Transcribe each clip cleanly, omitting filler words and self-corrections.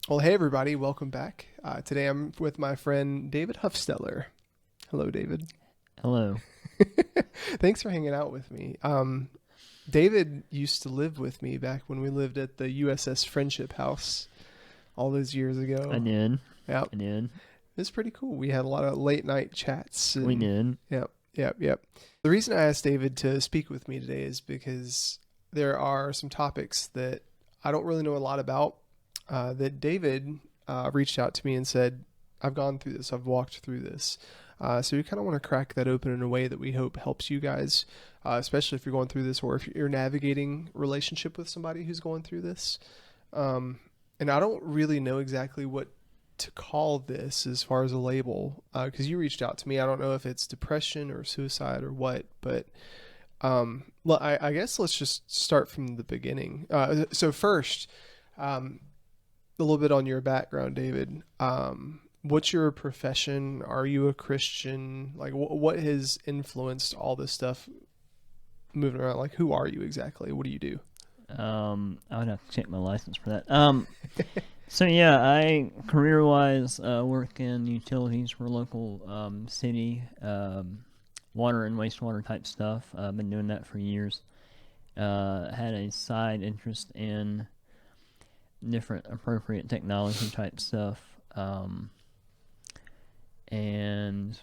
Well, hey everybody, welcome back. Today I'm with my friend David Huffstetler. Hello, David. Hello. Thanks for hanging out with me. David used to live with me back when we lived at the USS Friendship House all those years I ago. did. Yep, I did. it was pretty cool. We had a lot of late night chats We and did. yep. The reason I asked David to speak with me today is because there are some topics that I don't really know a lot about. That David reached out to me and said, I've gone through this, I've walked through this. So we kind of want to crack that open in a way that we hope helps you guys, especially if you're going through this or if you're navigating relationship with somebody who's going through this. And I don't really know exactly what to call this as far as a label, because you reached out to me. I don't know if it's depression or suicide or what, but well, I guess let's just start from the beginning. So first, a little bit on your background, David. What's your profession? Are you a Christian? Like, what has influenced all this stuff moving around? Like, who are you exactly? What do you do? I would have to check my license for that. So yeah, I career-wise work in utilities for local city, water and wastewater type stuff. I've been doing that for years. Had a side interest in different appropriate technology type stuff, and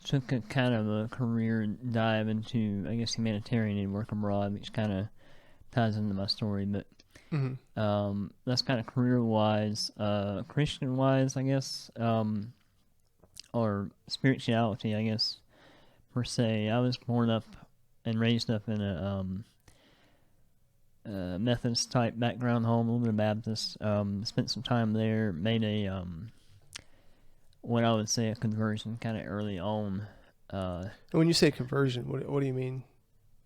took a kind of a career dive into, I guess, humanitarian and work abroad, which kind of ties into my story. But that's kind of career-wise. Christian-wise, I guess, or spirituality, I guess, per se. I was born up and raised up in a Methodist type background home, a little bit of Baptist. Spent some time there, made a what I would say a conversion kind of early on. When you say conversion, what do you mean?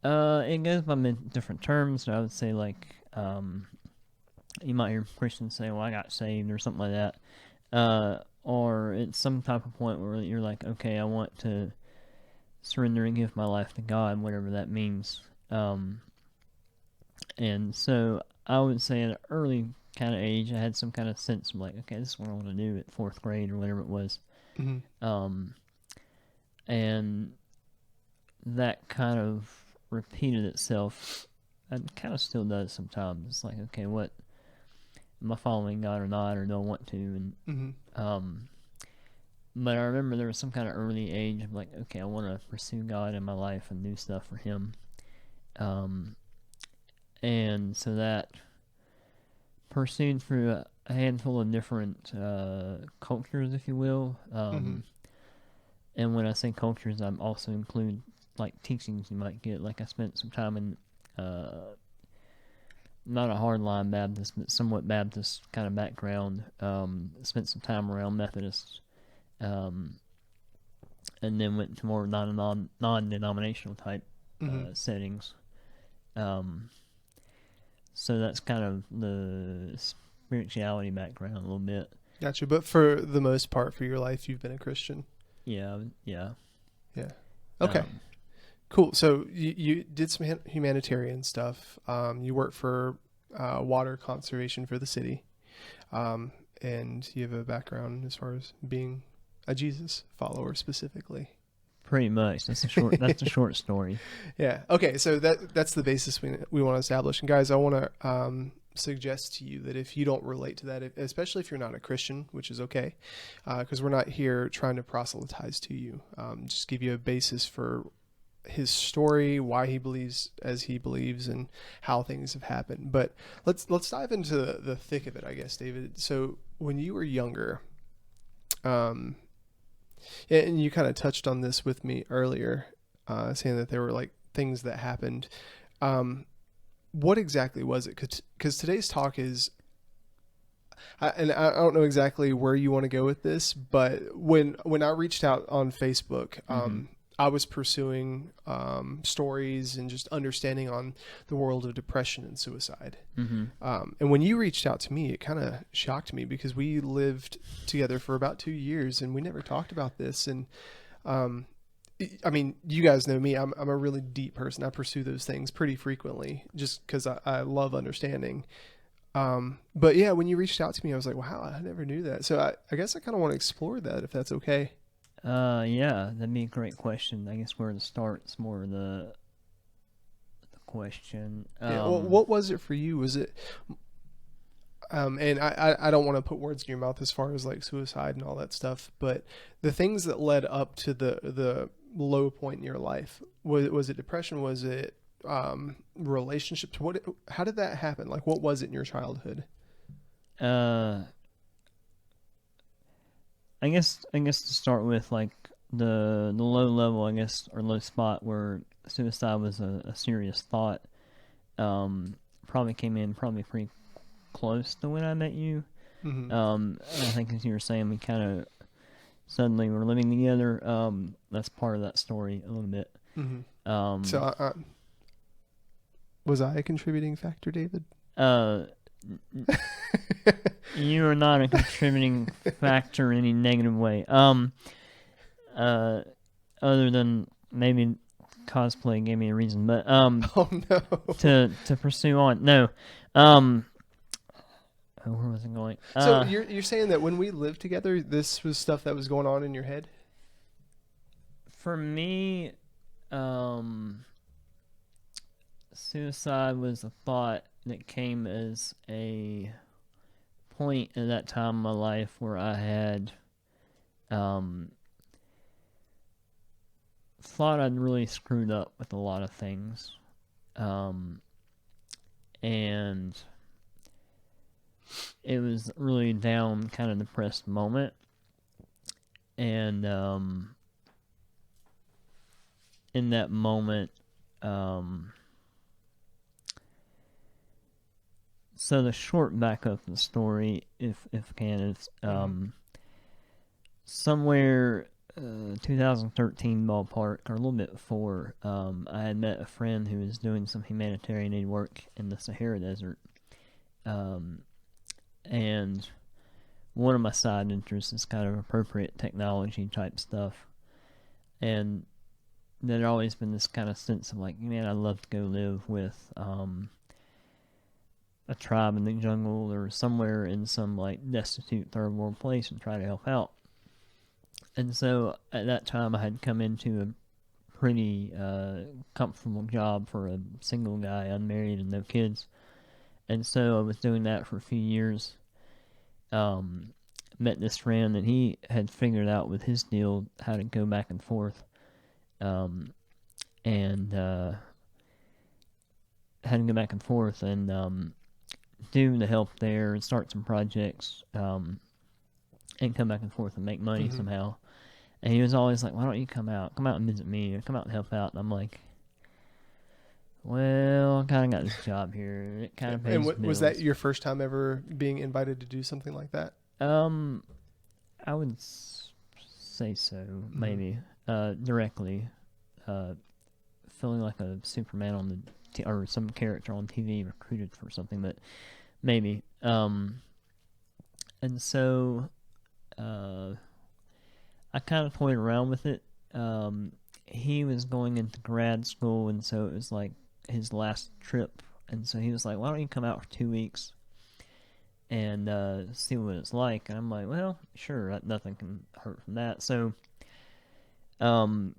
It goes by different terms. So I would say like you might hear Christians say, "Well, I got saved" or something like that. Or it's some type of point where you're like, "Okay, I want to surrender and give my life to God, whatever that means." And so I would say at an early kind of age, I had some kind of sense of like, okay, this is what I want to do at fourth grade or whatever it was. Mm-hmm. And that kind of repeated itself and kind of still does sometimes. It's like, okay, what am I following God or not, or do I want to? And but I remember there was some kind of early age of like, okay, I want to pursue God in my life and do stuff for Him. And so that pursued through a handful of different cultures, if you will. And when I say cultures, I also include like teachings you might get. Like I spent some time in not a hardline Baptist, but somewhat Baptist kind of background. Spent some time around Methodists, and then went to more non-denominational type settings. So that's kind of the spirituality background a little bit. Gotcha. But for the most part, for your life, you've been a Christian. Yeah. Yeah. Okay. Cool. So you did some humanitarian stuff. You work for water conservation for the city, and you have a background as far as being a Jesus follower specifically. Pretty much. That's a short. That's a short story. Yeah. Okay. So that's the basis we want to establish. And guys, I want to suggest to you that if you don't relate to that, especially if you're not a Christian, which is okay, because we're not here trying to proselytize to you. Just give you a basis for his story, why he believes as he believes, and how things have happened. But let's dive into the thick of it, I guess, David. So when you were younger, and you kind of touched on this with me earlier, saying that there were like things that happened. What exactly was it? Because today's talk is, and I don't know exactly where you want to go with this, but when I reached out on Facebook, I was pursuing stories and just understanding on the world of depression and suicide. And when you reached out to me, it kind of shocked me because we lived together for about 2 years and we never talked about this. And I mean, you guys know me. I'm a really deep person. I pursue those things pretty frequently just because I love understanding. But yeah, when you reached out to me, I was like, wow, I never knew that. So I guess I kind of want to explore that if that's okay. Yeah, that'd be a great question. I guess where to start is more the question. Yeah. Well, what was it for you? Was it, and I don't want to put words in your mouth as far as like suicide and all that stuff, but the things that led up to the low point in your life, was it depression? Was it, relationships? How did that happen? Like, what was it in your childhood? Uh, I guess to start with, like the low level, I guess, or low spot where suicide was a serious thought. Probably came in probably pretty close to when I met you. Hmm. I think as you were saying, we kind of suddenly were living together. That's part of that story a little bit. Hmm. Um, So was I a contributing factor, David? uh, you are not a contributing factor in any negative way. Uh, Other than maybe cosplay gave me a reason, but Oh no. to pursue on. No, um, where was I going? So you're saying that when we lived together, this was stuff that was going on in your head? For me, um, suicide was a thought that came as a point at that time in my life where I had um, thought I'd really screwed up with a lot of things. Um, and it was really down, kind of depressed moment. And in that moment, um, so the short backup of the story, if I can, is Hmm. somewhere 2013 ballpark or a little bit before. I had met a friend who was doing some humanitarian aid work in the Sahara Desert, um, and one of my side interests is kind of appropriate technology type stuff, and there'd always been this kind of sense of like, man, I'd love to go live with a tribe in the jungle or somewhere in some like destitute third world place and try to help out. And so at that time, I had come into a pretty comfortable job for a single guy, unmarried and no kids. And so I was doing that for a few years. Um, Met this friend, and he had figured out with his deal how to go back and forth, and had to go back and forth and do the help there and start some projects, and come back and forth and make money Hmm. somehow. And he was always like, "Why don't you come out? Come out and visit me, or come out and help out." And I'm like, "Well, I kind of got this job here. It kind of And pays was that bills." your first time ever being invited to do something like that? Um, I would say so, Hmm. maybe. Directly, uh, feeling like a Superman on the or some character on TV recruited for something, but maybe. And so, uh, I kind of toyed around with it. He was going into grad school, and so it was like his last trip. And so he was like, "Why don't you come out for 2 weeks and see what it's like?" And I'm like, "Well, sure, nothing can hurt from that." So, um,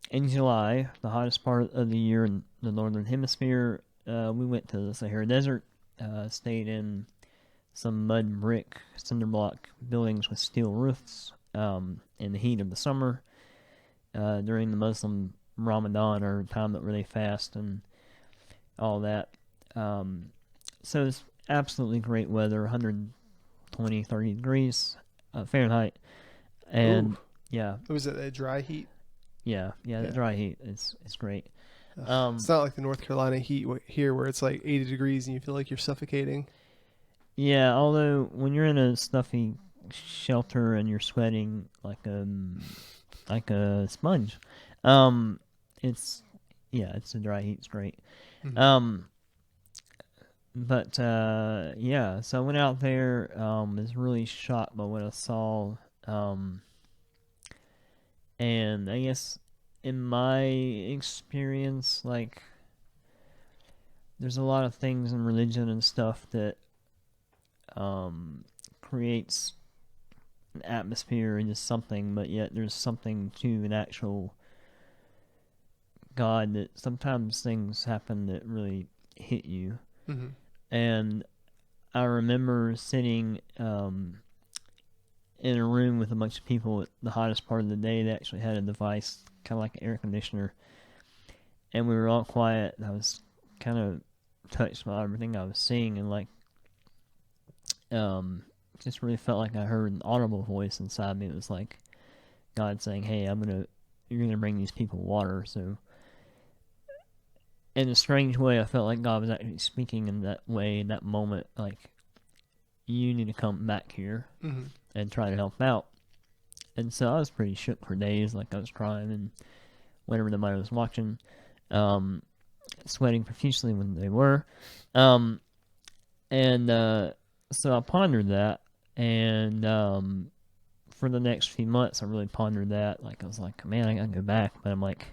in July, the hottest part of the year in the northern hemisphere, we went to the Sahara Desert, stayed in some mud brick cinder block buildings with steel roofs in the heat of the summer during the Muslim Ramadan or time that really fast and all that. Um, so it's absolutely great weather, 120, 30 degrees Fahrenheit. Ooh, And yeah, was it a dry heat? yeah, the Yeah. dry heat is great. Ugh. It's Um, not like the North Carolina heat here where it's like 80 degrees and you feel like you're suffocating. yeah, although when you're in a stuffy shelter and you're sweating like a sponge, um, it's yeah, it's a dry heat. It's great. Hmm. Um, but yeah, so I went out there. Was really shocked by what I saw. Um, and I guess in my experience, like, there's a lot of things in religion and stuff that creates an atmosphere and just something, but yet there's something to an actual God that sometimes things happen that really hit you. Mm-hmm. And I remember sitting in a room with a bunch of people at the hottest part of the day. They actually had a device, kind of like an air conditioner, and we were all quiet. And I was kind of touched by everything I was seeing, and like, just really felt like I heard an audible voice inside me. It was like God saying, "Hey, you're gonna bring these people water." So, in a strange way, I felt like God was actually speaking in that way, in that moment. Like, you need to come back here Mm-hmm. and try to help out. And so I was pretty shook for days. Like, I was crying, and whenever nobody was watching, sweating profusely when they were. And so I pondered that, and for the next few months, I really pondered that. Like, I was like, man, I gotta go back. But I'm like,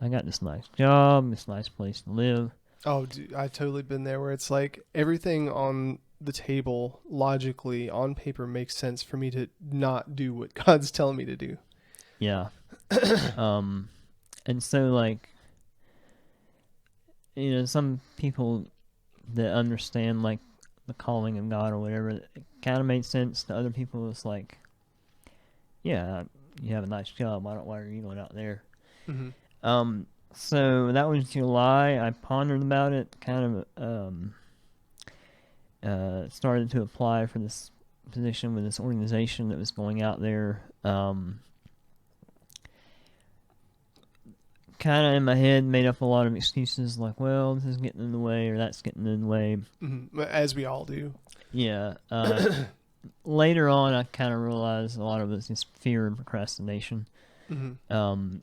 I got this nice job, this nice place to live. Oh, dude, I've totally been there where it's like everything on the table logically on paper makes sense for me to not do what God's telling me to do. Yeah. And so, like, some people that understand, like, the calling of God or whatever, it kind of made sense. To other people, it's like, yeah, you have a nice job. Why are you going out there? Mm-hmm. So that was July. I pondered about it, kind of started to apply for this position with this organization that was going out there. Kind of in my head made up a lot of excuses, like, well, this is getting in the way, or that's getting in the way. Mm-hmm. As we all do. Yeah. Later on, I kind of realized a lot of it's just fear and procrastination. Mm-hmm.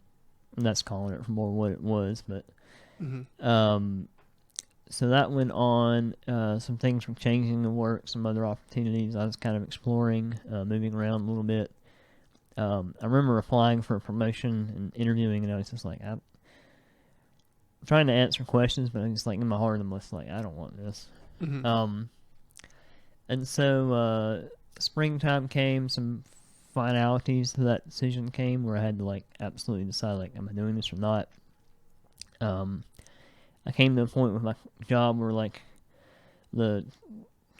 That's calling it for more what it was, but Mm-hmm. so that went on. Some things were changing at work, some other opportunities. I was kind of exploring, moving around a little bit. I remember applying for a promotion and interviewing, and I was just like, I'm trying to answer questions, but I'm just like, in my heart, I'm just like, I don't want this. Mm-hmm. And so springtime came, some finalities to that decision came where I had to, like, absolutely decide, like, am I doing this or not? I came to a point with my job where, like, the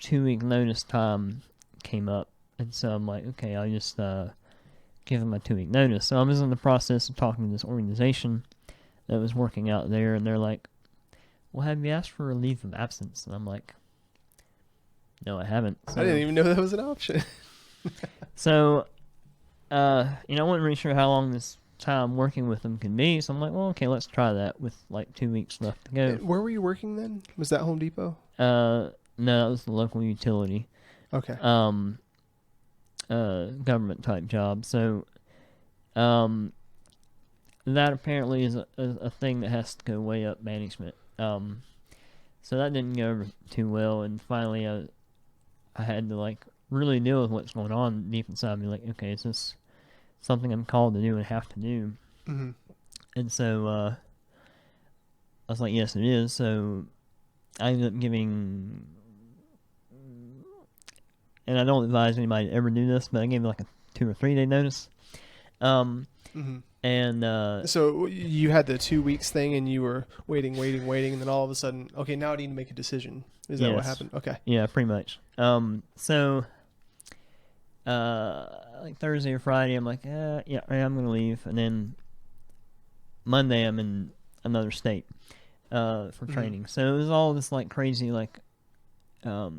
2-week notice time came up, and so I'm like, okay, I'll just give them my 2-week notice. So I was in the process of talking to this organization that was working out there, and they're like, well, have you asked for a leave of absence? And I'm like, no, I haven't. So, I didn't even know that was an option. So, I wasn't really sure how long this time working with them could be, so I'm like, well, okay, let's try that with, like, 2 weeks left to go. Where were you working then? Was that Home Depot? No, that was the local utility. Okay. Government type job. So, that apparently is a thing that has to go way up management. So that didn't go over too well, and finally I had to, like, really deal with what's going on deep inside me. Like, okay, is this something I'm called to do and have to do? Mm-hmm. And so I was like, yes, it is. So I ended up giving, and I don't advise anybody to ever do this, but I gave like a 2 or 3 day notice. Mm-hmm. And So you had the 2 weeks thing, and you were waiting, and then all of a sudden, okay, now I need to make a decision. Is that what yes. happened? Okay. Yeah, pretty much. So like Thursday or Friday, I'm like, yeah, I'm gonna leave, and then Monday I'm in another state for training. So it was all this, like, crazy, like, to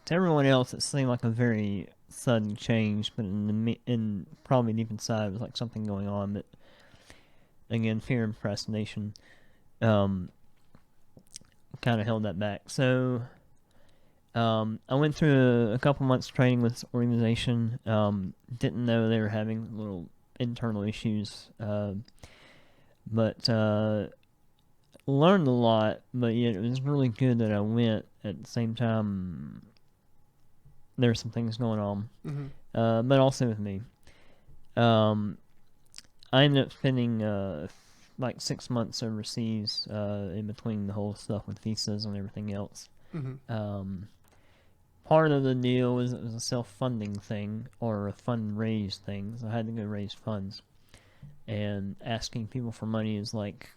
everyone else it seemed like a very sudden change, but in probably deep inside it was like something going on. But again, fear and procrastination kind of held that back. So I went through a couple months training with this organization. Didn't know they were having little internal issues, but learned a lot. But yet it was really good that I went. At the same time, there were some things going on, but also with me. I I ended up spending like 6 months overseas in between the whole stuff with visas and everything else. Mm-hmm. Part of the deal was it was a self-funding thing or a fundraise thing, so I had to go raise funds. And asking people for money is like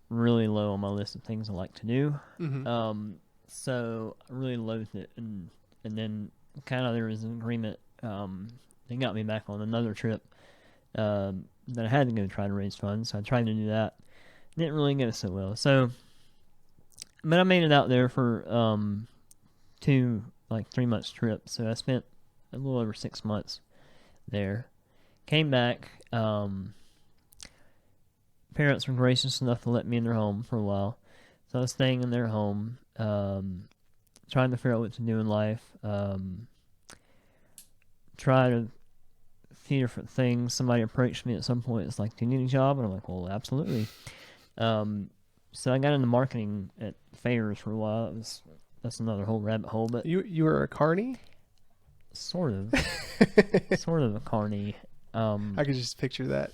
really low on my list of things I like to do. Mm-hmm. So I really loathed it, and then kind of there was an agreement. They got me back on another trip that I had to go try to raise funds. So I tried to do that. Didn't really go so well. So, but I made it out there for 3 months trip. So I spent a little over 6 months there. Came back. Parents were gracious enough to let me in their home for a while. So I was staying in their home, trying to figure out what to do in life. Try to few different things. Somebody approached me at some point. It's like, do you need a job? And I'm like, well, absolutely. So I got into marketing at fairs for a while. That's another whole rabbit hole, but You were a carny? sort of a carny. I could just picture that.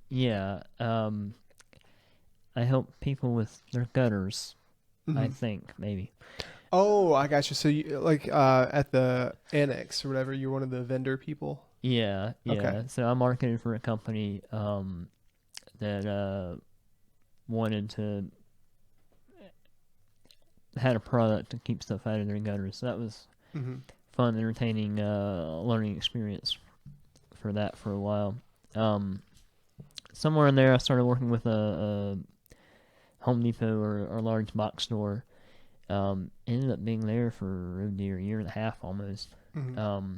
Yeah. I help people with their gutters. Mm-hmm. I think maybe. Oh, I got you. So you like at the annex or whatever, you're one of the vendor people? Yeah. Okay. So I marketed for a company that wanted to had a product to keep stuff out of their gutters. So that was Mm-hmm. fun, entertaining, learning experience for that for a while. Somewhere in there, I started working with a Home Depot or a large box store. Ended up being there for a year and a half almost. Mm-hmm.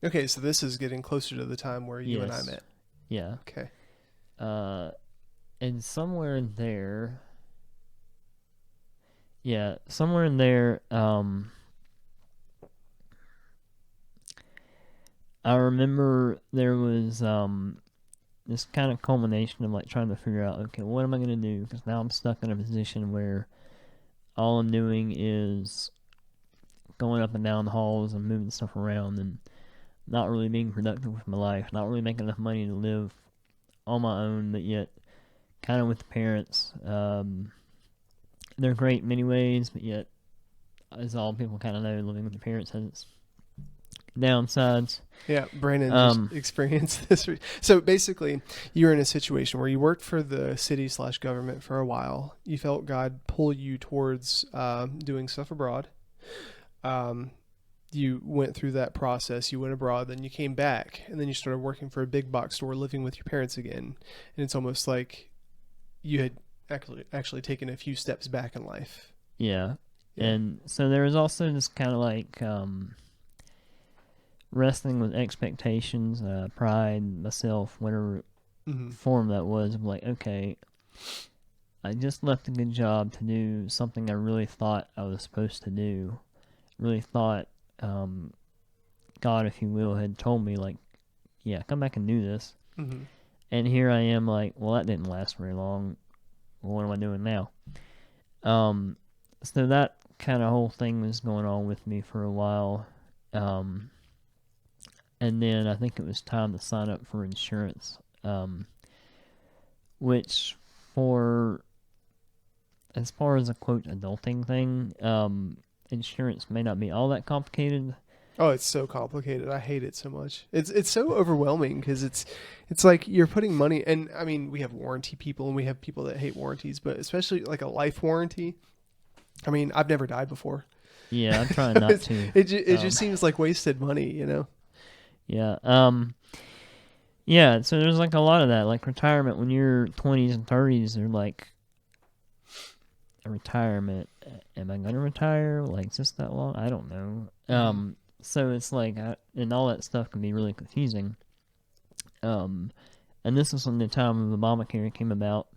Okay, so this is getting closer to the time where you and I Yes. met. Yeah. Okay. And somewhere in there, somewhere in there, I remember there was this kind of culmination of like trying to figure out, okay, what am I gonna do? Because now I'm stuck in a position where all I'm doing is going up and down the halls and moving stuff around and not really being productive with my life, not really making enough money to live on my own, but yet kind of with the parents. They're great in many ways, but yet, as all people kind of know, living with the parents has its downsides. Yeah, Brandon just experienced this. So basically, you were in a situation where you worked for the city / government for a while. You felt God pull you towards doing stuff abroad. You went through that process. You went abroad, then you came back, and then you started working for a big box store, living with your parents again. And it's almost like you had actually taken a few steps back in life. Yeah. And so there was also this kind of like wrestling with expectations, pride, myself, whatever form that was, of like, okay, I just left a good job to do something I really thought I was supposed to do. Really thought God, if you will, had told me, like, yeah, come back and do this. Mm-hmm. And here I am, like, well, that didn't last very long. Well, what am I doing now? So that kind of whole thing was going on with me for a while. And then I think it was time to sign up for insurance, which as far as a quote adulting thing, insurance may not be all that complicated. Oh, it's so complicated. I hate it so much. It's so overwhelming because it's like you're putting money, and I mean, we have warranty people and we have people that hate warranties, but especially like a life warranty. I mean, I've never died before. Yeah, I'm trying not to. It just seems like wasted money, you know? Yeah. Yeah, so there's like a lot of that, like retirement when you're 20s and 30s, they're like, a retirement, am I going to retire? Like, just that long? I don't know. So it's like, and all that stuff can be really confusing. And this is when the time of Obamacare came about.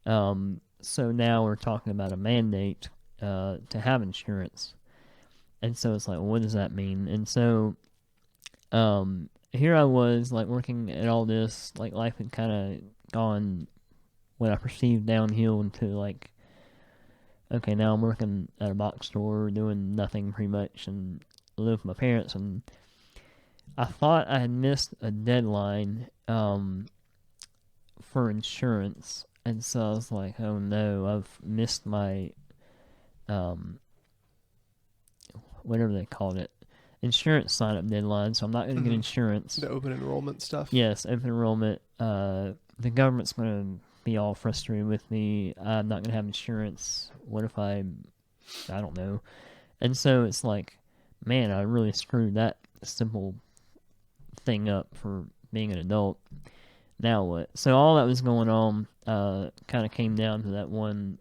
So now we're talking about a mandate to have insurance. And so it's like, well, what does that mean? And so here I was, like, working at all this, like, life had kind of gone what I perceived downhill into, like, okay, now I'm working at a box store doing nothing pretty much and live with my parents, and I thought I had missed a deadline for insurance, and so I was like, "Oh no, I've missed my um, whatever they called it, insurance sign up deadline, so I'm not going to get Hmm. insurance." The open enrollment stuff. Yes, open enrollment. The government's going to be all frustrated with me. I'm not going to have insurance. What if I don't know. And so it's like, man, I really screwed that simple thing up for being an adult. Now what? So all that was going on kind of came down to that one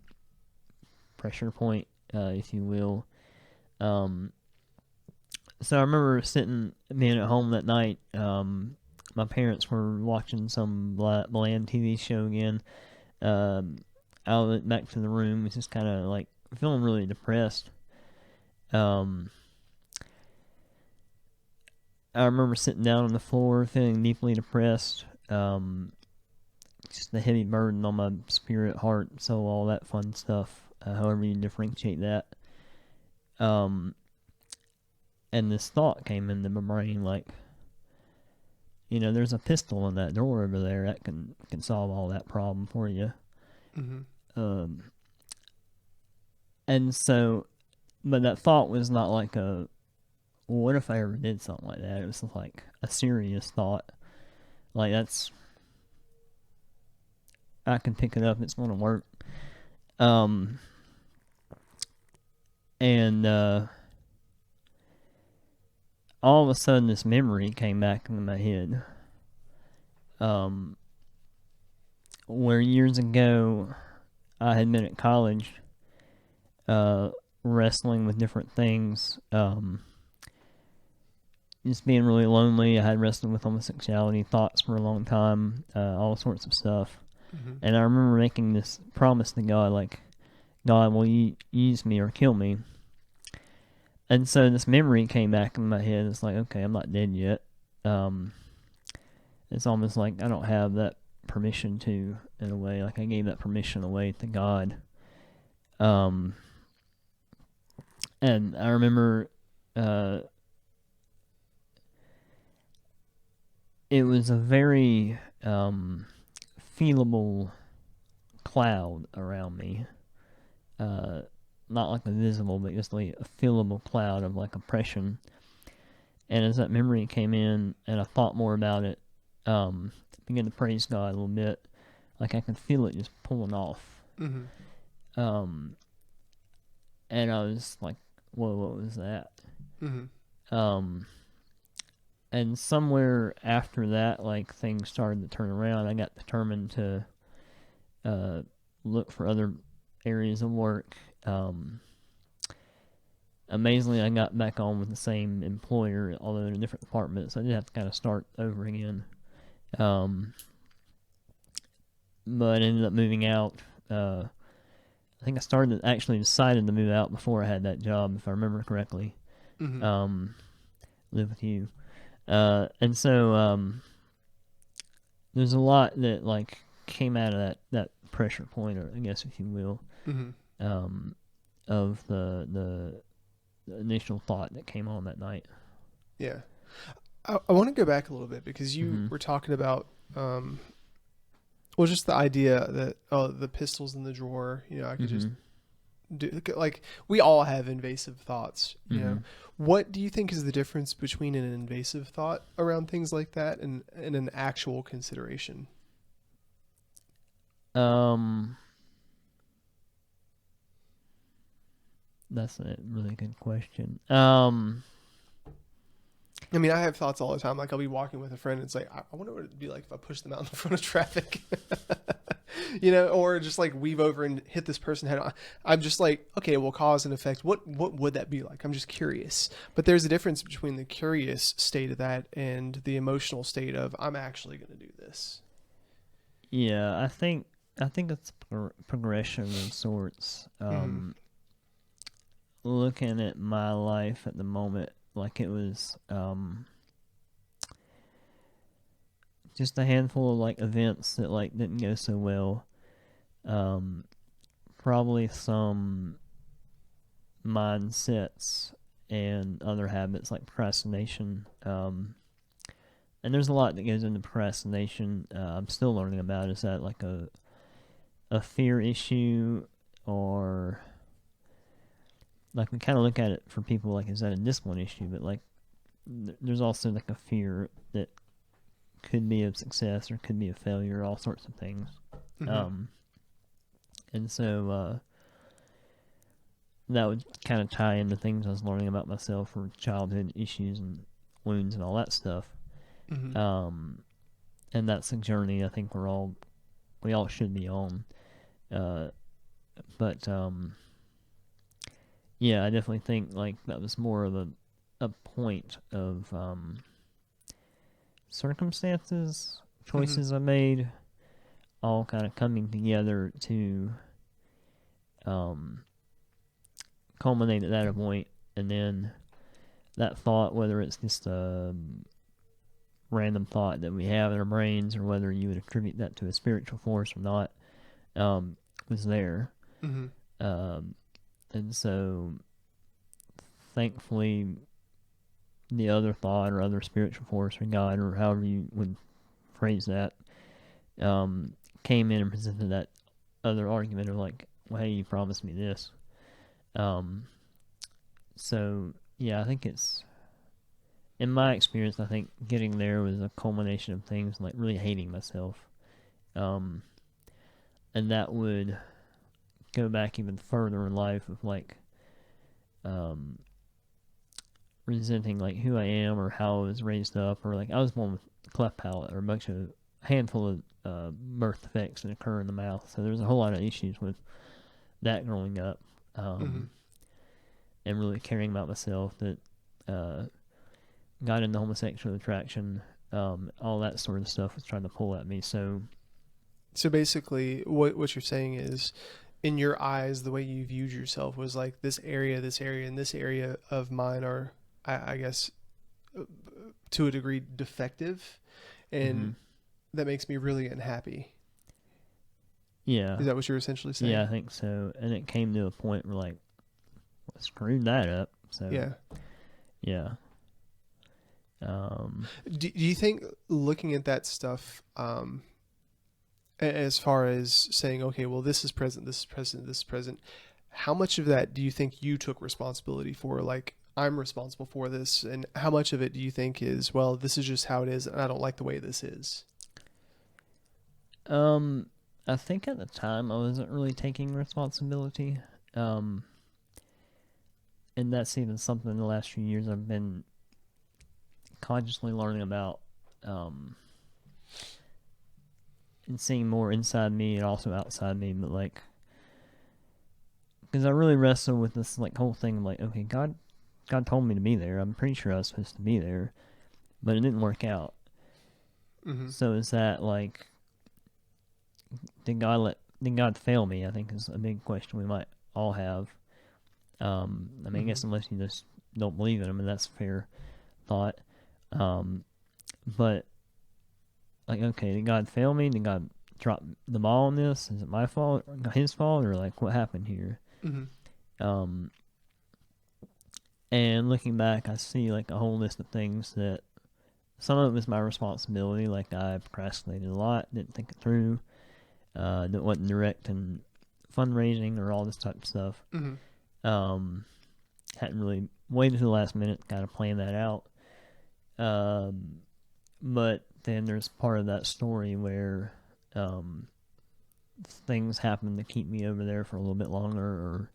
pressure point, if you will. Um, so I remember being at home that night. My parents were watching some bland TV show again. Um, I went back to the room, was just kind of like feeling really depressed. Um, I remember sitting down on the floor, feeling deeply depressed. Just the heavy burden on my spirit, heart, soul, all that fun stuff. However you differentiate that. And this thought came into my brain, like, there's a pistol in that drawer over there that can solve all that problem for you. Hmm. Um, and so, but that thought was not like what if I ever did something like that? It was like a serious thought. Like, I can pick it up, it's going to work. Um, and all of a sudden, this memory came back into my head. Where years ago, I had been at college, wrestling with different things. Just being really lonely. I had wrestled with homosexuality thoughts for a long time, all sorts of stuff. Hmm. And I remember making this promise to God, like, God, will you use me or kill me? And so this memory came back in my head. It's like, okay, I'm not dead yet. Um, it's almost like I don't have that permission to, in a way. Like I gave that permission away to God. Um, and I remember it was a very feelable cloud around me. Not like a visible, but just like a feelable cloud of like oppression. And as that memory came in and I thought more about it, began to praise God a little bit, like I could feel it just pulling off. Hmm. Um, and I was like, whoa, what was that? Hmm. Um, and somewhere after that, like things started to turn around. I got determined to look for other areas of work. Amazingly, I got back on with the same employer, although in a different department, so I did have to kind of start over again. Um, but I ended up moving out. I think actually decided to move out before I had that job, if I remember correctly. Hmm. Live with you. And so there's a lot that like came out of that pressure point, or I guess if you will, Hmm. um, of the initial thought that came on that night. Yeah. I want to go back a little bit because you Mm-hmm. were talking about, well, just the idea that, oh, the pistol's in the drawer, I could just Mm-hmm. do, like, we all have invasive thoughts. Mm-hmm. What do you think is the difference between an invasive thought around things like that and an actual consideration? Um, that's a really good question. I mean, I have thoughts all the time. Like, I'll be walking with a friend, and it's like, I wonder what it'd be like if I pushed them out in front of traffic, or just like weave over and hit this person head on. I'm just like, okay, well, cause and effect. What would that be like? I'm just curious. But there's a difference between the curious state of that and the emotional state of I'm actually going to do this. yeah, I think it's progression of sorts. Mm-hmm. Looking at my life at the moment, like it was just a handful of like events that like didn't go so well. Um, Probably some mindsets and other habits like procrastination. and there's a lot that goes into procrastination. I'm still learning about. Is that like a fear issue, or like we kind of look at it for people like, is that a discipline issue? But like there's also like a fear that could be of success or could be a failure, all sorts of things. Mm-hmm. And so that would kind of tie into things I was learning about myself, or childhood issues and wounds and all that stuff. Mm-hmm. And that's a journey I think we all should be on. Uh, but yeah, I definitely think like that was more of a point of circumstances, Mm-hmm. choices I made, all kind of coming together to um, culminate at that point, and then that thought, whether it's just a random thought that we have in our brains, or whether you would attribute that to a spiritual force or not, was there. Mm-hmm. Um, and so, thankfully, the other thought or other spiritual force or God or however you would phrase that, came in and presented that other argument of like, well, hey, you promised me this. So yeah, I think it's, in my experience, I think getting there was a culmination of things like really hating myself, um, and that would go back even further in life of like um, resenting like who I am or how I was raised up, or like I was born with cleft palate or a handful of birth defects that occur in the mouth. So there's a whole lot of issues with that growing up, Mm-hmm. and really caring about myself that got into homosexual attraction, all that sort of stuff was trying to pull at me. So So basically, what you're saying is, in your eyes, the way you viewed yourself was like this area, and this area of mine are, I guess, uh, to a degree, defective, and mm-hmm. that makes me really unhappy. Yeah, Is that what you're essentially yeah, I saying? think so. And it came to a point where like, well, screwed that up. So Yeah. yeah, um, Do you think looking at that stuff, as far as saying, okay, well, this is present, this is present, this is present, how much of that do you think you took responsibility for? Like, I'm responsible for this, and how much of it do you think is, well, this is just how it is, and I don't like the way this is? um, I think at the time I wasn't really taking responsibility. Um, and that's even something in the last few years I've been consciously learning about, um, and seeing more inside me and also outside me. But like, because I really wrestle with this like whole thing of like, okay, God told me to be there. I'm pretty sure I was supposed to be there, but it didn't work out. Mm-hmm. So is that like, did God fail me? I think is a big question we might all have. I mean, I Mm-hmm. guess unless you just don't believe in him, and that's a fair thought. Um, but like, okay, did God fail me? Did God drop the ball on this? Is it my fault, his fault, or like what happened here? Mm-hmm. Um, and looking back, I see like a whole list of things that some of it was my responsibility. Like I procrastinated a lot, didn't think it through, that wasn't direct and fundraising or all this type of stuff. Mm-hmm. Um, hadn't really waited to the last minute to kind of plan that out. Um, but then there's part of that story where um, things happen to keep me over there for a little bit longer, or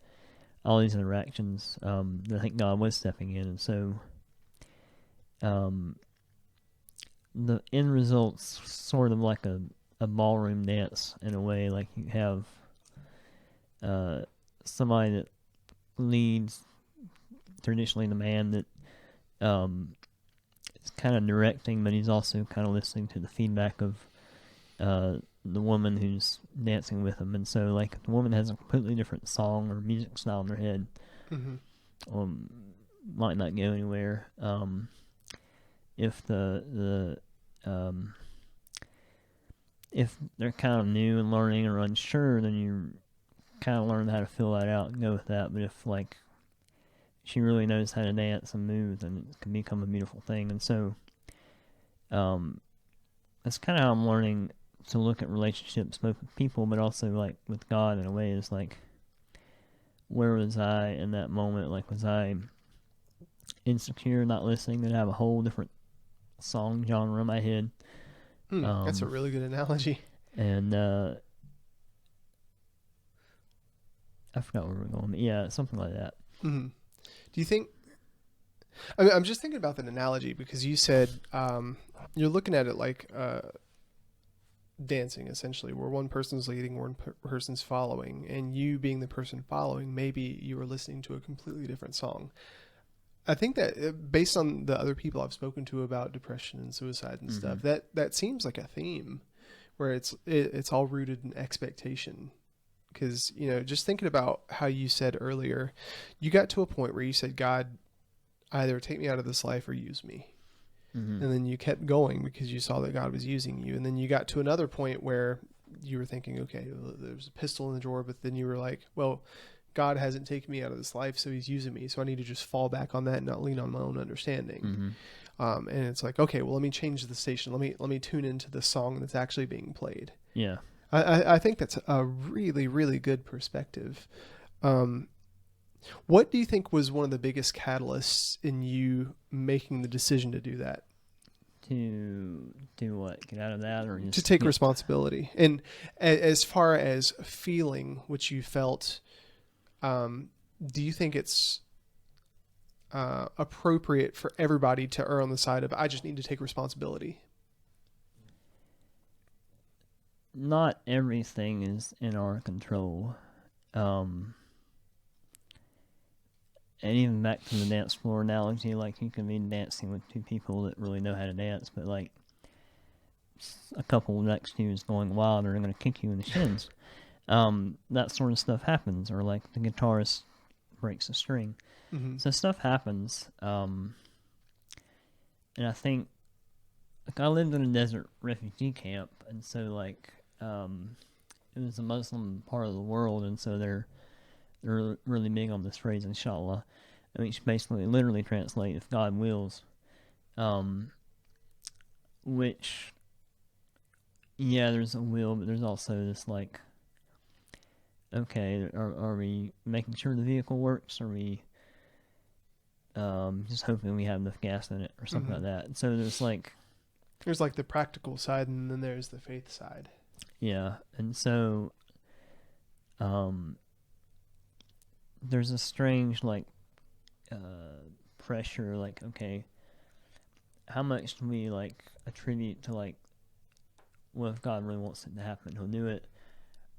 all these interactions that I think God was stepping in. And so um, the end result's sort of like a ballroom dance in a way. Like you have uh, somebody that leads, traditionally the man that is kind of directing, but he's also kind of listening to the feedback of the woman who's dancing with him. And so, like, if the woman has a completely different song or music style in their head, Mm-hmm. um, might not go anywhere. If um, if they're kind of new and learning or unsure, then you kind of learn how to fill that out and go with that. But if like she really knows how to dance and move, then it can become a beautiful thing. And so Um, that's kind of how I'm learning to look at relationships, both with people, but also like with God in a way. Is like, where was I in that moment? Like, was I insecure, not listening? Did I have a whole different song genre in my head? That's a really good analogy. And I forgot where we were going. But yeah, something like that. Hmm. Do you think? I mean, I'm just thinking about that analogy because you said you're looking at it like dancing, essentially, where one person's leading, one person's following, and you being the person following, maybe you were listening to a completely different song. I think that based on the other people I've spoken to about depression and suicide and Mm-hmm. stuff, that seems like a theme where it's all rooted in expectation. Because just thinking about how you said earlier, you got to a point where you said, God, either take me out of this life or use me. Mm-hmm. And then you kept going because you saw that God was using you. And then you got to another point where you were thinking, okay, well, there's a pistol in the drawer, but then you were like, well, God hasn't taken me out of this life, so he's using me. So I need to just fall back on that and not lean on my own understanding. Mm-hmm. And it's like, okay, well, let me change the station. Let me tune into the song that's actually being played. Yeah. I think that's a really, really good perspective. Um, what do you think was one of the biggest catalysts in you making the decision to do that? To do what? Get out of that, or To just take get? responsibility. And as far as feeling what you felt, do you think it's appropriate for everybody to err on the side of I just need to take responsibility? Not everything is in our control. Um, and even back to the dance floor analogy, like you can be dancing with two people that really know how to dance, but like a couple next to you is going wild or they're going to kick you in the shins. That sort of stuff happens, or like the guitarist breaks a string. Mm-hmm. So stuff happens. And I think, like, I lived in a desert refugee camp, and so like it was a Muslim part of the world, and so they're really big on this phrase, inshallah, which basically literally translates if God wills. Um, which, yeah, there's a will, but there's also this like, okay, are we making sure the vehicle works? Are we just hoping we have enough gas in it or something Mm-hmm. like that? So there's like, There's like the practical side, and then there's the faith side. yeah, and so um, there's a strange like pressure, like, okay, how much do we like attribute to like, well, if God really wants it to happen, He'll do it.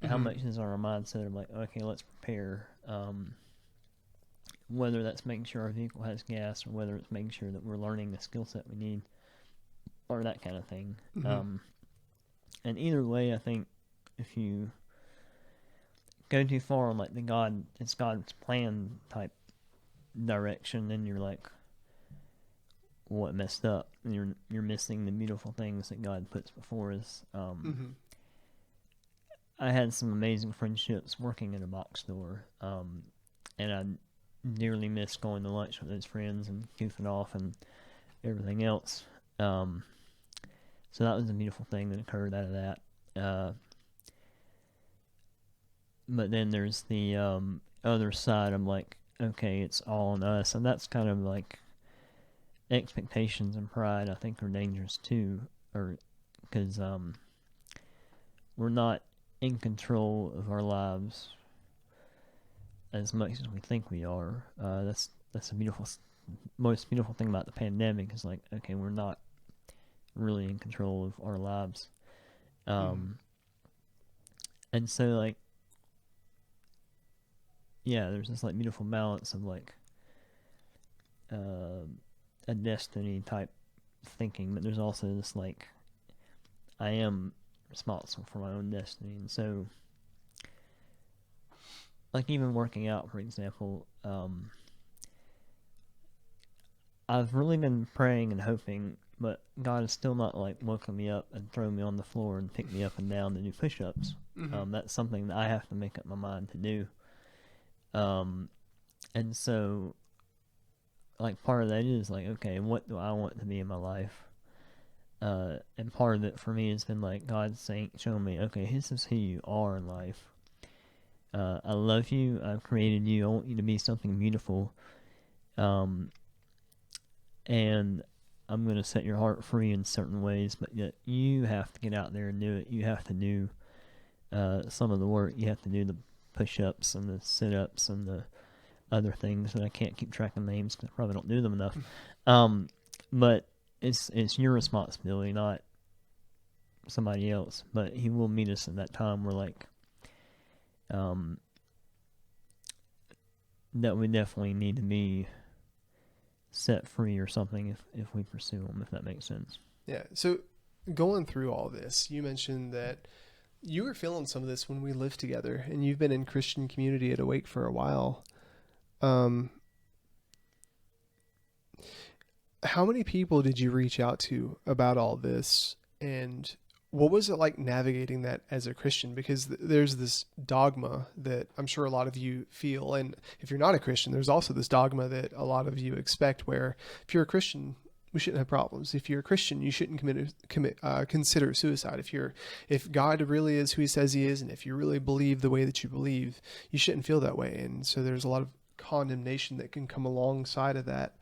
How Mm-hmm. much is our mindset of like, okay, let's prepare, whether that's making sure our vehicle has gas or whether it's making sure that we're learning the skill set we need or that kind of thing. Mm-hmm. And either way, I think if you go too far on like it's God's plan type direction, then you're like, what messed up? And you're missing the beautiful things that God puts before us. Mm-hmm. I had some amazing friendships working in a box store, and I dearly miss going to lunch with those friends and goofing off and everything else. Um, so that was a beautiful thing that occurred out of that. Uh, but then there's the other side. I'm like, okay, it's all on us, and that's kind of like expectations and pride. I think are dangerous too, or because we're not in control of our lives as much as we think we are. That's a most beautiful thing about the pandemic is like, okay, we're not really in control of our lives. Mm-hmm. And so like, yeah, there's this like beautiful balance of like uh, a destiny type thinking, but there's also this like, I am responsible for my own destiny, and so like even working out, for example, I've really been praying and hoping, but God has still not like woken me up and thrown me on the floor and picked me up and down to do push-ups. Mm-hmm. That's something that I have to make up my mind to do. Um, and so, like part of that is like, okay, what do I want to be in my life? And part of it for me has been like God saying, showing me, okay, this is who you are in life. I love you. I've created you. I want you to be something beautiful. And I'm going to set your heart free in certain ways, but yet you have to get out there and do it. You have to do some of the work. You have to do the push-ups and the sit-ups and the other things that I can't keep track of names because I probably don't do them enough. But it's your responsibility, not somebody else. But He will meet us at that time where like that we definitely need to be set free or something if we pursue them, if that makes sense. Yeah. So going through all this, you mentioned that you were feeling some of this when we lived together, and you've been in Christian community at Awake for a while. How many people did you reach out to about all this, and what was it like navigating that as a Christian? Because there's this dogma that I'm sure a lot of you feel, and if you're not a Christian, there's also this dogma that a lot of you expect, where if you're a Christian, we shouldn't have problems. If you're a Christian, you shouldn't consider suicide. If God really is who He says He is, and if you really believe the way that you believe, you shouldn't feel that way. And so there's a lot of condemnation that can come alongside of that.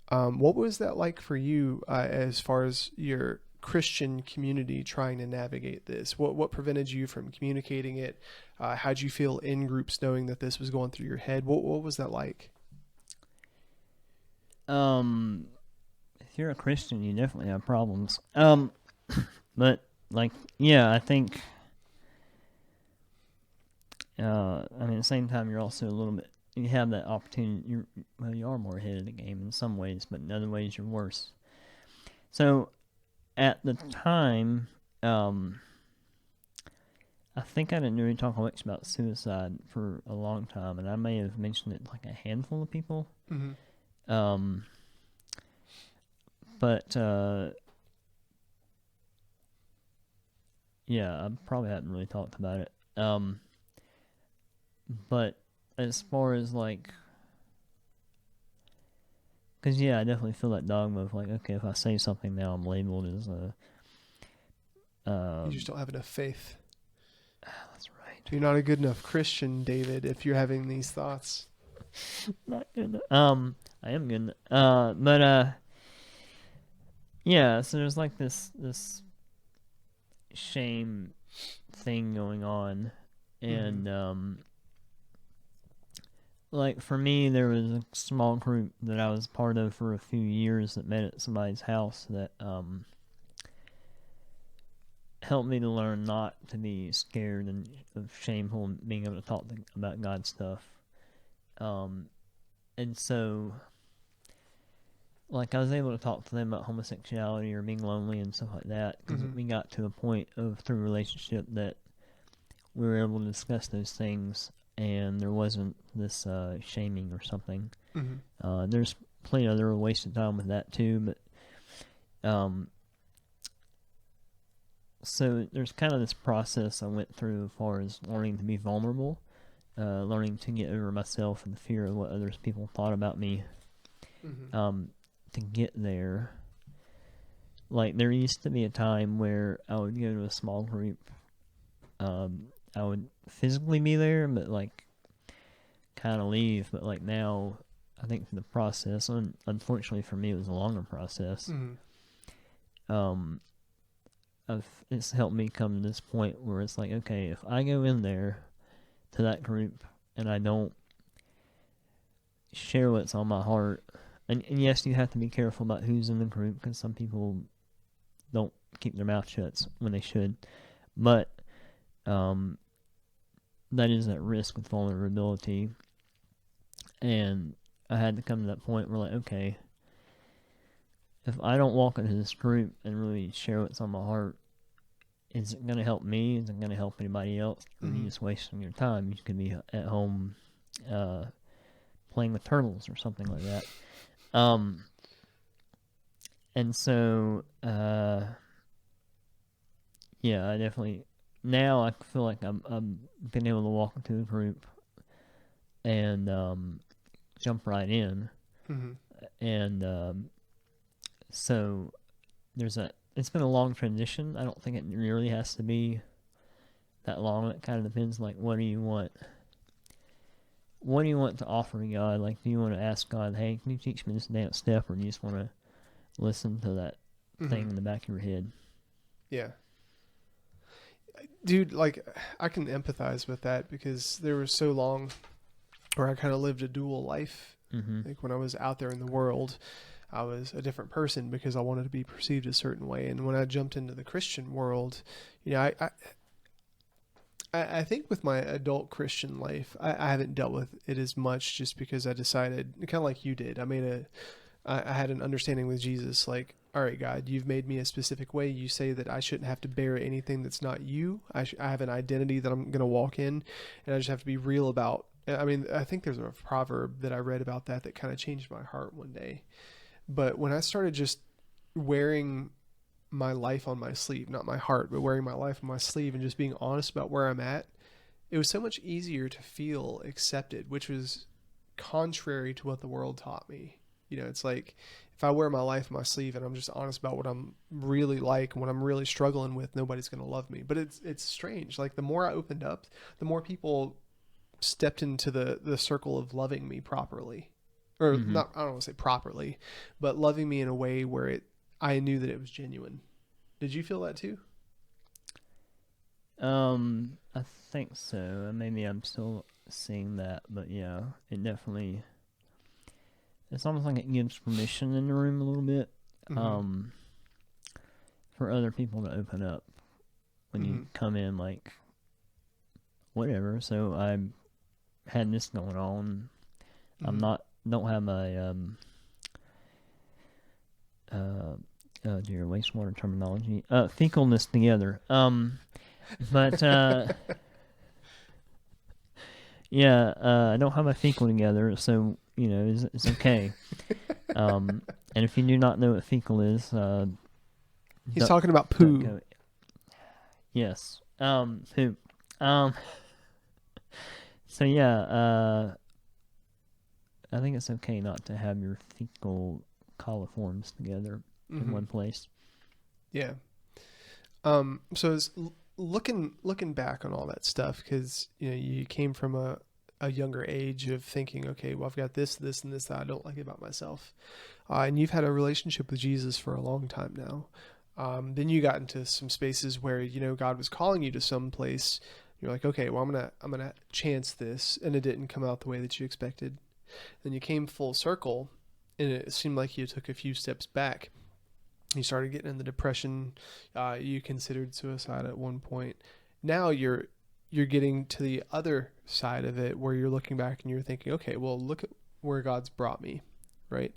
What was that like for you as far as your Christian community trying to navigate this? What prevented you from communicating it? How'd you feel in groups knowing that this was going through your head? What was that like? If you're a Christian, you definitely have problems. But like, yeah, I think. I mean, at the same time, you're also a little bit. You have that opportunity. You are more ahead of the game in some ways, but in other ways, you're worse. So, at the time, I think I didn't really talk much about suicide for a long time, and I may have mentioned it to like a handful of people. Mm-hmm. But yeah, I probably hadn't really talked about it. But as far as like, because yeah, I definitely feel that dogma of like, okay, if I say something now, I'm labeled as a. You just don't have enough faith. That's right. You're not a good enough Christian, David, if you're having these thoughts. Not good. I am good. But yeah. So there's like this shame thing going on, and like for me, there was a small group that I was part of for a few years that met at somebody's house that helped me to learn not to be scared and of shameful and being able to talk about God stuff. And so, like, I was able to talk to them about homosexuality or being lonely and stuff like that because we got to a point through relationship that we were able to discuss those things and there wasn't this shaming or something. There's plenty of other wasted time with that too, but so there's kind of this process I went through as far as learning to be vulnerable, learning to get over myself and the fear of what other people thought about me. To get there, like there used to be a time where I would go to a small group. I would physically be there, but like kind of leave. But like now, I think for the process, unfortunately for me, it was a longer process. It's helped me come to this point where it's like, okay, if I go in there to that group and I don't share what's on my heart, and yes, you have to be careful about who's in the group because some people don't keep their mouth shut when they should, but that is at risk with vulnerability. And I had to come to that point where like, okay, if I don't walk into this group and really share what's on my heart, is it going to help me? Is it going to help anybody else? Or are you just wasting your time? You could be at home playing with turtles or something like that. And so, yeah, I definitely, now I feel like I'm been able to walk into a group and jump right in. And so there's it's been a long transition. I don't think it really has to be that long. It kind of depends, like, what do you want? What do you want to offer God? Like, do you want to ask God, hey, can you teach me this dance step, or do you just want to listen to that thing in the back of your head? Yeah. Dude, like, I can empathize with that because there was so long where I kind of lived a dual life. Mm-hmm. Like, when I was out there in the world, I was a different person because I wanted to be perceived a certain way. And when I jumped into the Christian world, you know, I think with my adult Christian life, I haven't dealt with it as much just because I decided, kind of like you did, I had an understanding with Jesus, like, all right, God, you've made me a specific way. You say that I shouldn't have to bear anything that's not you. I have an identity that I'm going to walk in, and I just have to be real about. I mean, I think there's a proverb that I read about that kind of changed my heart one day. But when I started just wearing my life on my sleeve, not my heart, but wearing my life on my sleeve and just being honest about where I'm at, it was so much easier to feel accepted, which was contrary to what the world taught me. You know, it's like if I wear my life on my sleeve and I'm just honest about what I'm really like and what I'm really struggling with, nobody's going to love me. But it's strange. Like, the more I opened up, the more people stepped into the circle of loving me properly. Or not, I don't want to say properly, but loving me in a way where I knew that it was genuine. Did you feel that too? I think so. Maybe I'm still seeing that, but yeah, it definitely. It's almost like it gives permission in the room a little bit, for other people to open up when you come in, like, whatever. So I had this going on. I'm not, don't have my dear wastewater terminology, fecalness together. But yeah, I don't have my fecal together, so you know it's okay. And if you do not know what fecal is, He's talking about poo. Yes. Poop. So yeah, I think it's okay not to have your fecal coliforms together in one place. Yeah. So it's looking back on all that stuff, because you know you came from a younger age of thinking, okay, well, I've got this, this, and this that I don't like about myself, and you've had a relationship with Jesus for a long time now. Then you got into some spaces where you know God was calling you to some place. You're like, okay, well, I'm gonna chance this, and it didn't come out the way that you expected. Then you came full circle, and it seemed like you took a few steps back. You started getting into depression. You considered suicide at one point. Now you're getting to the other side of it, where you're looking back and you're thinking, okay, well, look at where God's brought me, right?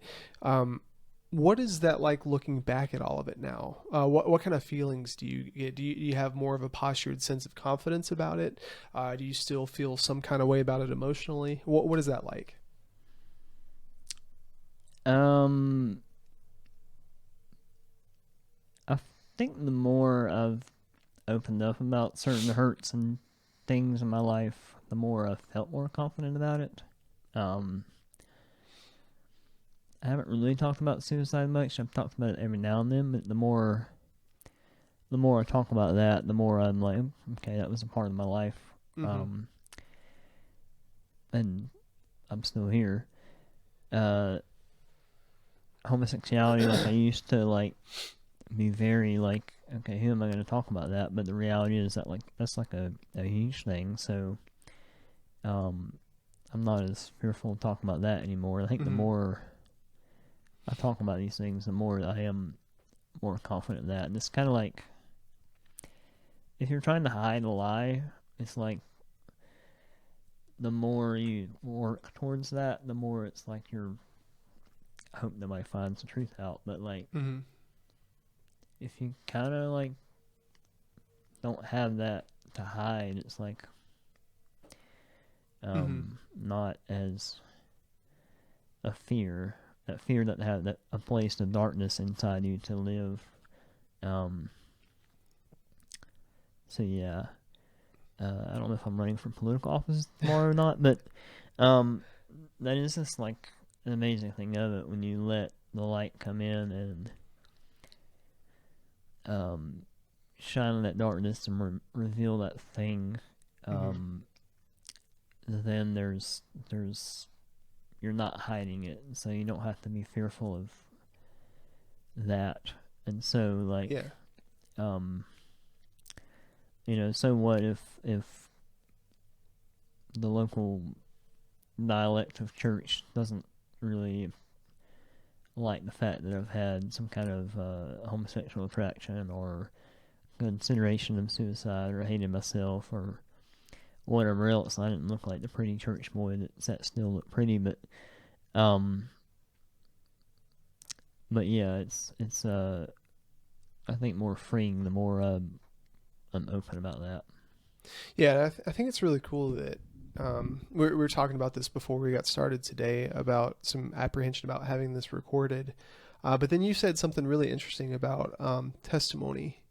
What is that like, looking back at all of it now? What kind of feelings do you get? Do you have more of a postured sense of confidence about it? Do you still feel some kind of way about it emotionally? What is that like? I think the more I've opened up about certain hurts and things in my life, the more I've felt more confident about it. I haven't really talked about suicide much. I've talked about it every now and then, but the more I talk about that, the more I'm like, okay, that was a part of my life. And I'm still here. Homosexuality, like, I used to, like, be very, like, okay, who am I going to talk about that? But the reality is that, like, that's like a huge thing. So, I'm not as fearful of talking about that anymore. I think the more I talk about these things, the more I am more confident in that. And it's kind of like, if you're trying to hide a lie, it's like, the more you work towards that, the more it's like you're, I hope nobody finds the truth out, but like, if you kind of like don't have that to hide, it's like, not as a fear. That fear doesn't have that a place of darkness inside you to live. So yeah, I don't know if I'm running for political office tomorrow or not, but that is just like an amazing thing of it when you let the light come in, and shine in that darkness and reveal that thing, then there's you're not hiding it, so you don't have to be fearful of that. And so, like, Yeah. So what if the local dialect of church doesn't really like the fact that I've had some kind of homosexual attraction or consideration of suicide or hated myself or whatever else. I didn't look like the pretty church boy that sat still looked pretty, but yeah, it's I think more freeing the more I'm open about that. Yeah, I think it's really cool that we were talking about this before we got started today about some apprehension about having this recorded. But then you said something really interesting about testimony,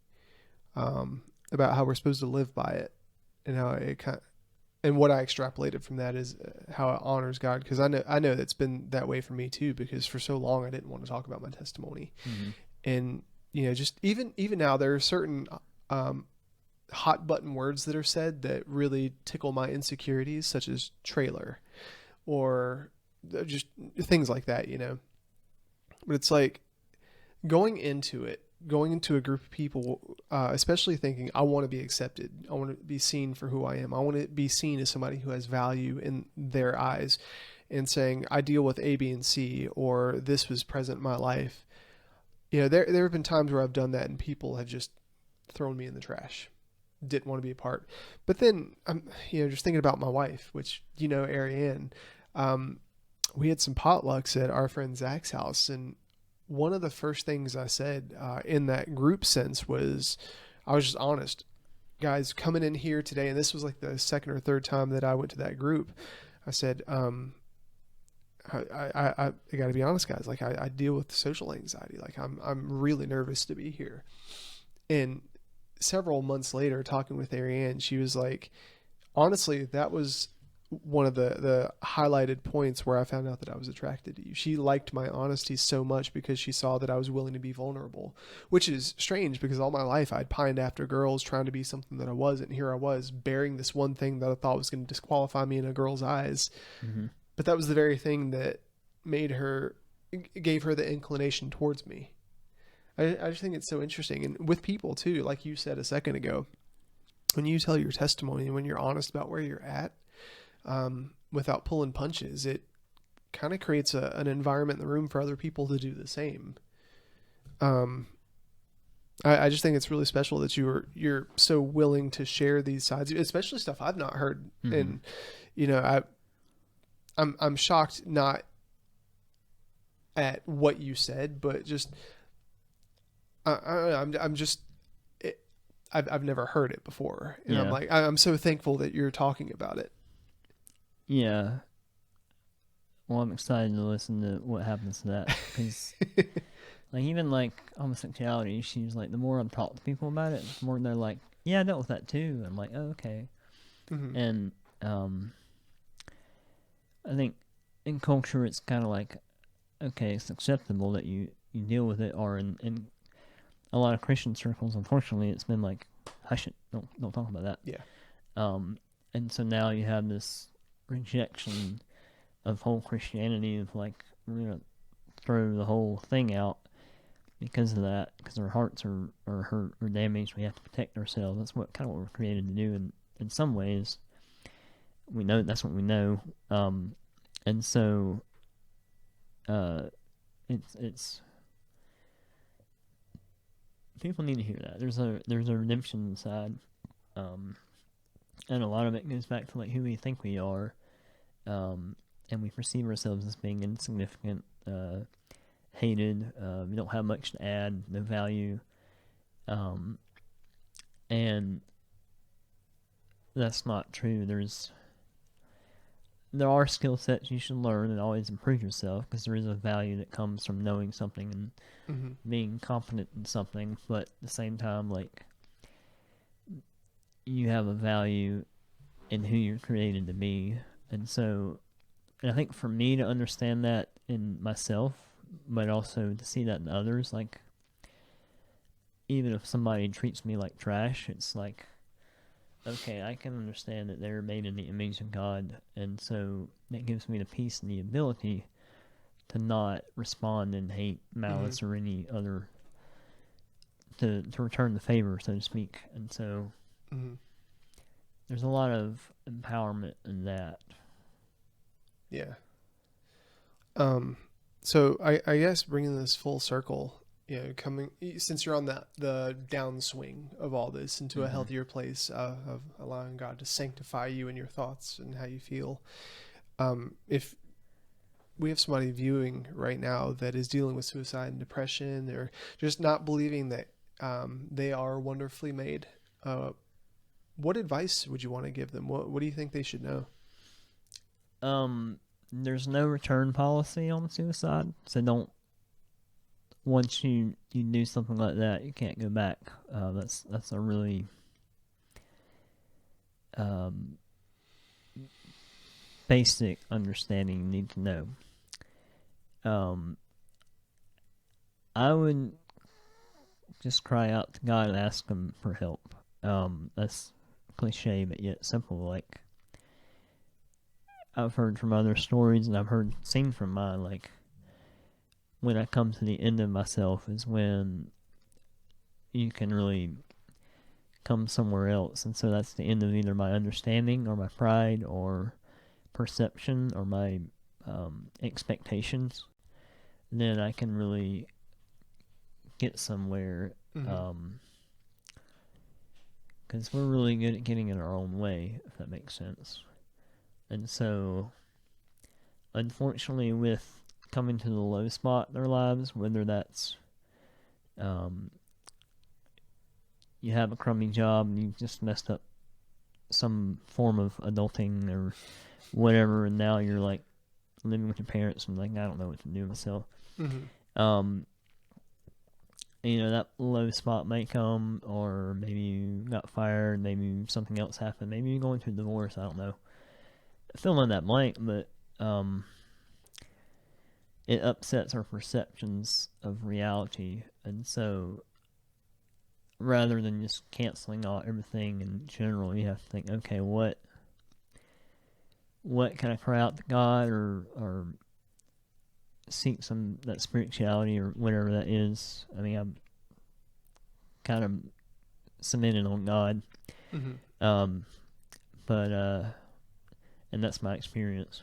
about how we're supposed to live by it, and how it and what I extrapolated from that is how it honors God. Because I know that's been that way for me too. Because for so long I didn't want to talk about my testimony, and just even now there are certain hot button words that are said that really tickle my insecurities, such as trailer or just things like that. But it's like going into a group of people, especially thinking I want to be accepted. I want to be seen for who I am. I want to be seen as somebody who has value in their eyes, and saying I deal with A, B, and C, or this was present in my life. There have been times where I've done that and people have just thrown me in the trash. Didn't want to be a part. But then I'm, just thinking about my wife, which, Ariane, we had some potlucks at our friend Zach's house. And one of the first things I said in that group sense was, I was just honest. Guys, coming in here today, and this was like the second or third time that I went to that group, I said, I got to be honest, guys. Like I deal with social anxiety. Like I'm really nervous to be here. And several months later, talking with Ariane, she was like, honestly, that was one of the highlighted points where I found out that I was attracted to you. She liked my honesty so much because she saw that I was willing to be vulnerable, which is strange because all my life I'd pined after girls trying to be something that I wasn't. And here I was bearing this one thing that I thought was going to disqualify me in a girl's eyes. But that was the very thing that gave her the inclination towards me. I just think it's so interesting. And with people too, like you said a second ago, when you tell your testimony and when you're honest about where you're at, without pulling punches, it kind of creates an environment in the room for other people to do the same. I just think it's really special that you're so willing to share these sides, especially stuff I've not heard. And, I'm shocked not at what you said, but just, I'm just, I've never heard it before. And I'm like, I'm so thankful that you're talking about it. Yeah. Well, I'm excited to listen to what happens to that. Because, like, even, like, homosexuality, she's like, the more I talk to people about it, the more they're like, yeah, I dealt with that too. I'm like, oh, okay. And, I think in culture, it's kind of like, okay, it's acceptable that you deal with it, or in a lot of Christian circles, unfortunately, it's been like, hush it, don't talk about that. Yeah. And so now you have this rejection of whole Christianity of like, we're going to throw the whole thing out because of that, because our hearts are hurt or damaged. We have to protect ourselves. That's what we're created to do. And in some ways, we know that's what we know. And so, it's people need to hear that. There's a redemption inside. And a lot of it goes back to like who we think we are. And we perceive ourselves as being insignificant, hated, we don't have much to add, no value. And that's not true. There are skill sets you should learn and always improve yourself, because there is a value that comes from knowing something and being confident in something, but at the same time, like, you have a value in who you're created to be. And I think for me to understand that in myself, but also to see that in others, like, even if somebody treats me like trash, it's like, okay, I can understand that they're made in the image of God, and so that gives me the peace and the ability to not respond in hate, Mm-hmm. malice, or any other, to return the favor, so to speak. And so Mm-hmm. there's a lot of empowerment in that. Yeah. Um, so I guess bringing this full circle, coming since you're on the downswing of all this into a Mm-hmm. healthier place of allowing God to sanctify you and your thoughts and how you feel. If we have somebody viewing right now that is dealing with suicide and depression, or just not believing that they are wonderfully made, uh, what advice would you want to give them? What do you think they should know? There's no return policy on suicide, so don't. Once you do something like that, you can't go back. That's a really um, basic understanding you need to know. Um, I would just cry out to God and ask Him for help. That's cliche, but yet simple. Like, I've heard from other stories, and I've seen from mine. Like, when I come to the end of myself is when you can really come somewhere else, and so that's the end of either my understanding or my pride or perception or my expectations. And then I can really get somewhere. Mm-hmm. Because we're really good at getting in our own way, if that makes sense. And so, unfortunately, with coming to the low spot in their lives, whether that's um, you have a crummy job and you just messed up some form of adulting or whatever, and now you're like living with your parents and like, I don't know what to do myself. Mm-hmm. Um, that low spot may come, or maybe you got fired, maybe something else happened, maybe you're going through a divorce, I don't know. Fill in that blank, but it upsets our perceptions of reality, and so rather than just canceling out everything in general, you have to think, okay, what can I cry out to God, or seek some that spirituality or whatever that is. I mean, I'm kind of cemented on God, Mm-hmm. um, but and that's my experience.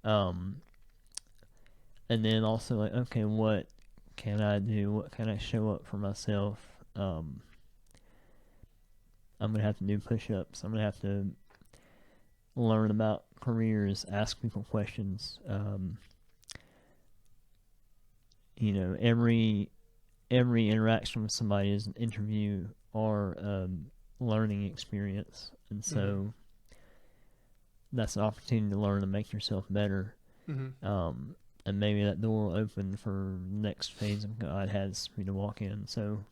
Um, and then also like, okay, what can I do? What can I show up for myself? I'm gonna have to do push-ups. I'm gonna have to learn about careers, ask people questions. Every interaction with somebody is an interview or learning experience, and Mm-hmm. so that's an opportunity to learn and make yourself better. Mm-hmm. And maybe that door will open for the next phase of God has me to walk in. So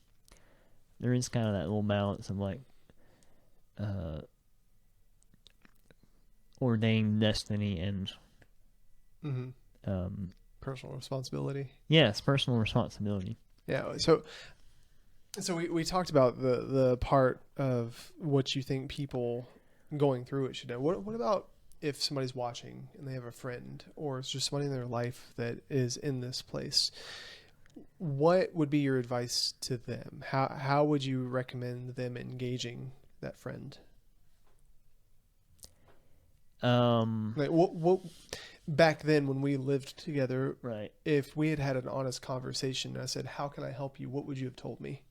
there is kind of that little balance of like uh, ordained destiny and Mm-hmm. um, Personal responsibility. yes, personal responsibility. Yeah. So we talked about the part of what you think people going through it should know. What about if somebody's watching and they have a friend or it's just somebody in their life that is in this place? What would be your advice to them? How would you recommend them engaging that friend? Like what back then when we lived together, Right. if we had had an honest conversation and I said, "How can I help you?" What would you have told me?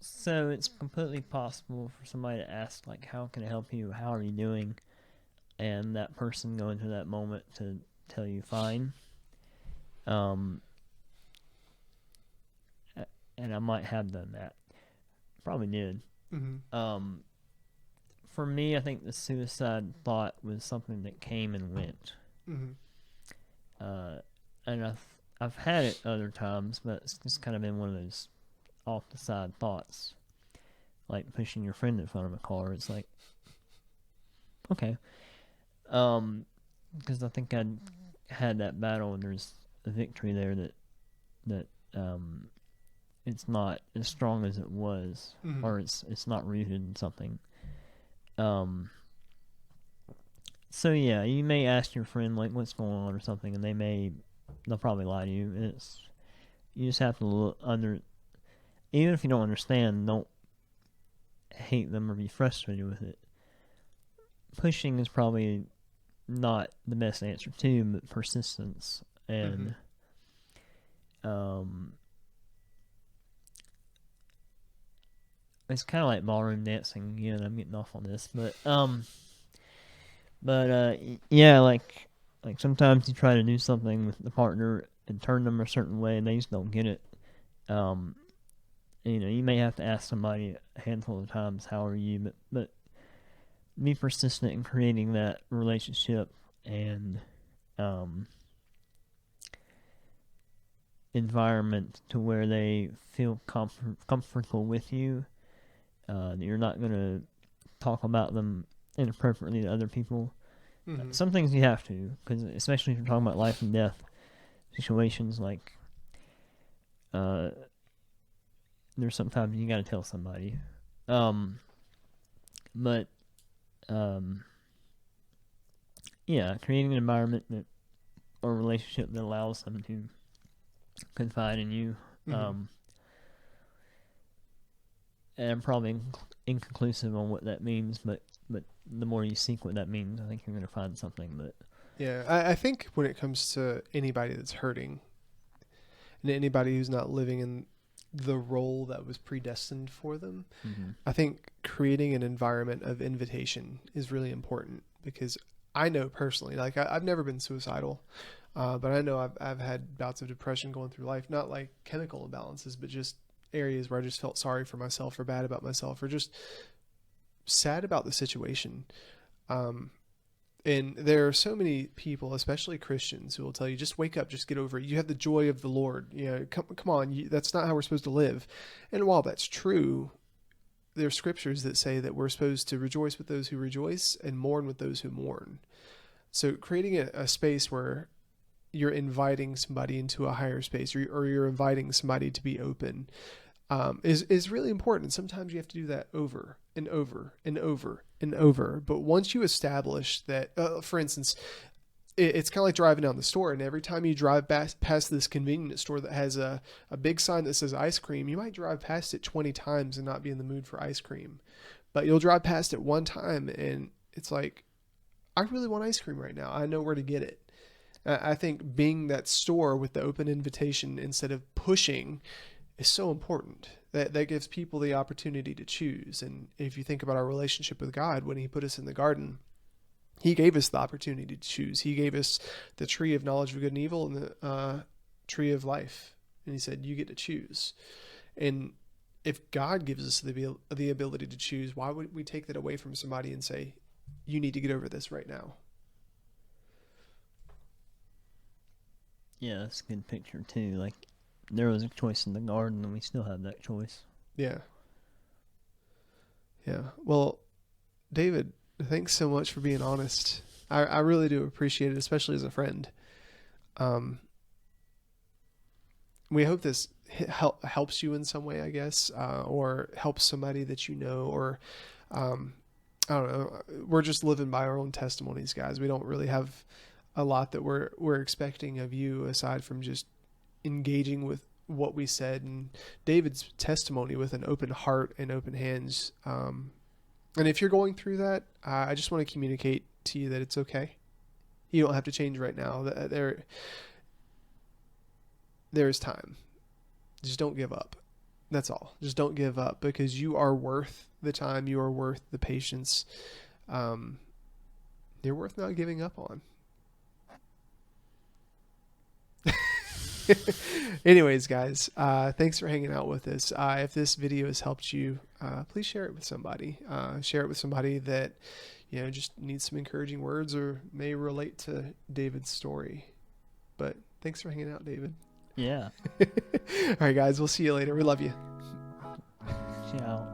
So it's completely possible for somebody to ask, like, how can I help you? How are you doing? And that person go into that moment to tell you fine. Um, and I might have done that. Probably did. Mm-hmm. Um, for me, I think the suicide thought was something that came and went. Mm-hmm. Uh, and I've had it other times, but it's just kind of been one of those off the side thoughts, like pushing your friend in front of a car. It's like, okay, because I think I had that battle, and there's a victory there that that it's not as strong as it was, Mm-hmm. or it's not rooted in something. So yeah, you may ask your friend like what's going on or something, and they'll probably lie to you. And you just have to look under. Even if you don't understand, don't hate them or be frustrated with it. Pushing is probably not the best answer too, but persistence and it's kind of like ballroom dancing. You know, I'm getting off on this, but yeah, like sometimes you try to do something with the partner and turn them a certain way, and they just don't get it. You know, you may have to ask somebody a handful of times, "How are you?" But be persistent in creating that relationship and environment to where they feel comfortable with you. That you're not going to talk about them inappropriately to other people. Mm-hmm. Some things you have to, because especially if you're talking about life and death situations, like there's sometimes you got to tell somebody. But yeah, creating an environment or relationship that allows them to confide in you. Mm-hmm. And I'm probably inconclusive on what that means, but the more you seek what that means, I think you're going to find something. But Yeah, I think when it comes to anybody that's hurting and anybody who's not living in the role that was predestined for them, I think creating an environment of invitation is really important, because I know personally, like I've never been suicidal, but I know I've had bouts of depression going through life, not like chemical imbalances, but just areas where I just felt sorry for myself or bad about myself or just sad about the situation. And there are so many people, especially Christians, who will tell you, just wake up, just get over it. You have the joy of the Lord. You know, come on. That's not how we're supposed to live. And while that's true, there are scriptures that say that we're supposed to rejoice with those who rejoice and mourn with those who mourn. So creating a space where you're inviting somebody into a higher space, or you're inviting somebody to be open, is really important. Sometimes you have to do that over and over and over and over. But once you establish that, for instance, it's kind of like driving down the store, and every time you drive past this convenience store that has a big sign that says ice cream, you might drive past it 20 times and not be in the mood for ice cream. But you'll drive past it one time and it's like, I really want ice cream right now. I know where to get it. I think being that store with the open invitation instead of pushing is so important. That gives people the opportunity to choose. And if you think about our relationship with God, when he put us in the garden, he gave us the opportunity to choose. He gave us the tree of knowledge of good and evil and the tree of life. And he said, you get to choose. And if God gives us the ability to choose, why would we take that away from somebody and say, you need to get over this right now? yeah, that's a good picture too. Like there was a choice in the garden, and we still have that choice. Yeah. Yeah. Well, David, thanks so much for being honest. I really do appreciate it, especially as a friend. We hope this helps you in some way, I guess, or helps somebody that you know, or I don't know. We're just living by our own testimonies, guys. We don't really have a lot that we're expecting of you aside from just engaging with what we said and David's testimony with an open heart and open hands. And if you're going through that, I just want to communicate to you that it's okay. You don't have to change right now. There is time. Just don't give up. That's all. Just don't give up, because you are worth the time. You are worth the patience. You're worth not giving up on. Anyways, guys, thanks for hanging out with us. If this video has helped you, please share it with somebody. Share it with somebody that, just needs some encouraging words or may relate to David's story. But thanks for hanging out, David. Yeah. All right, guys, we'll see you later. We love you. Ciao.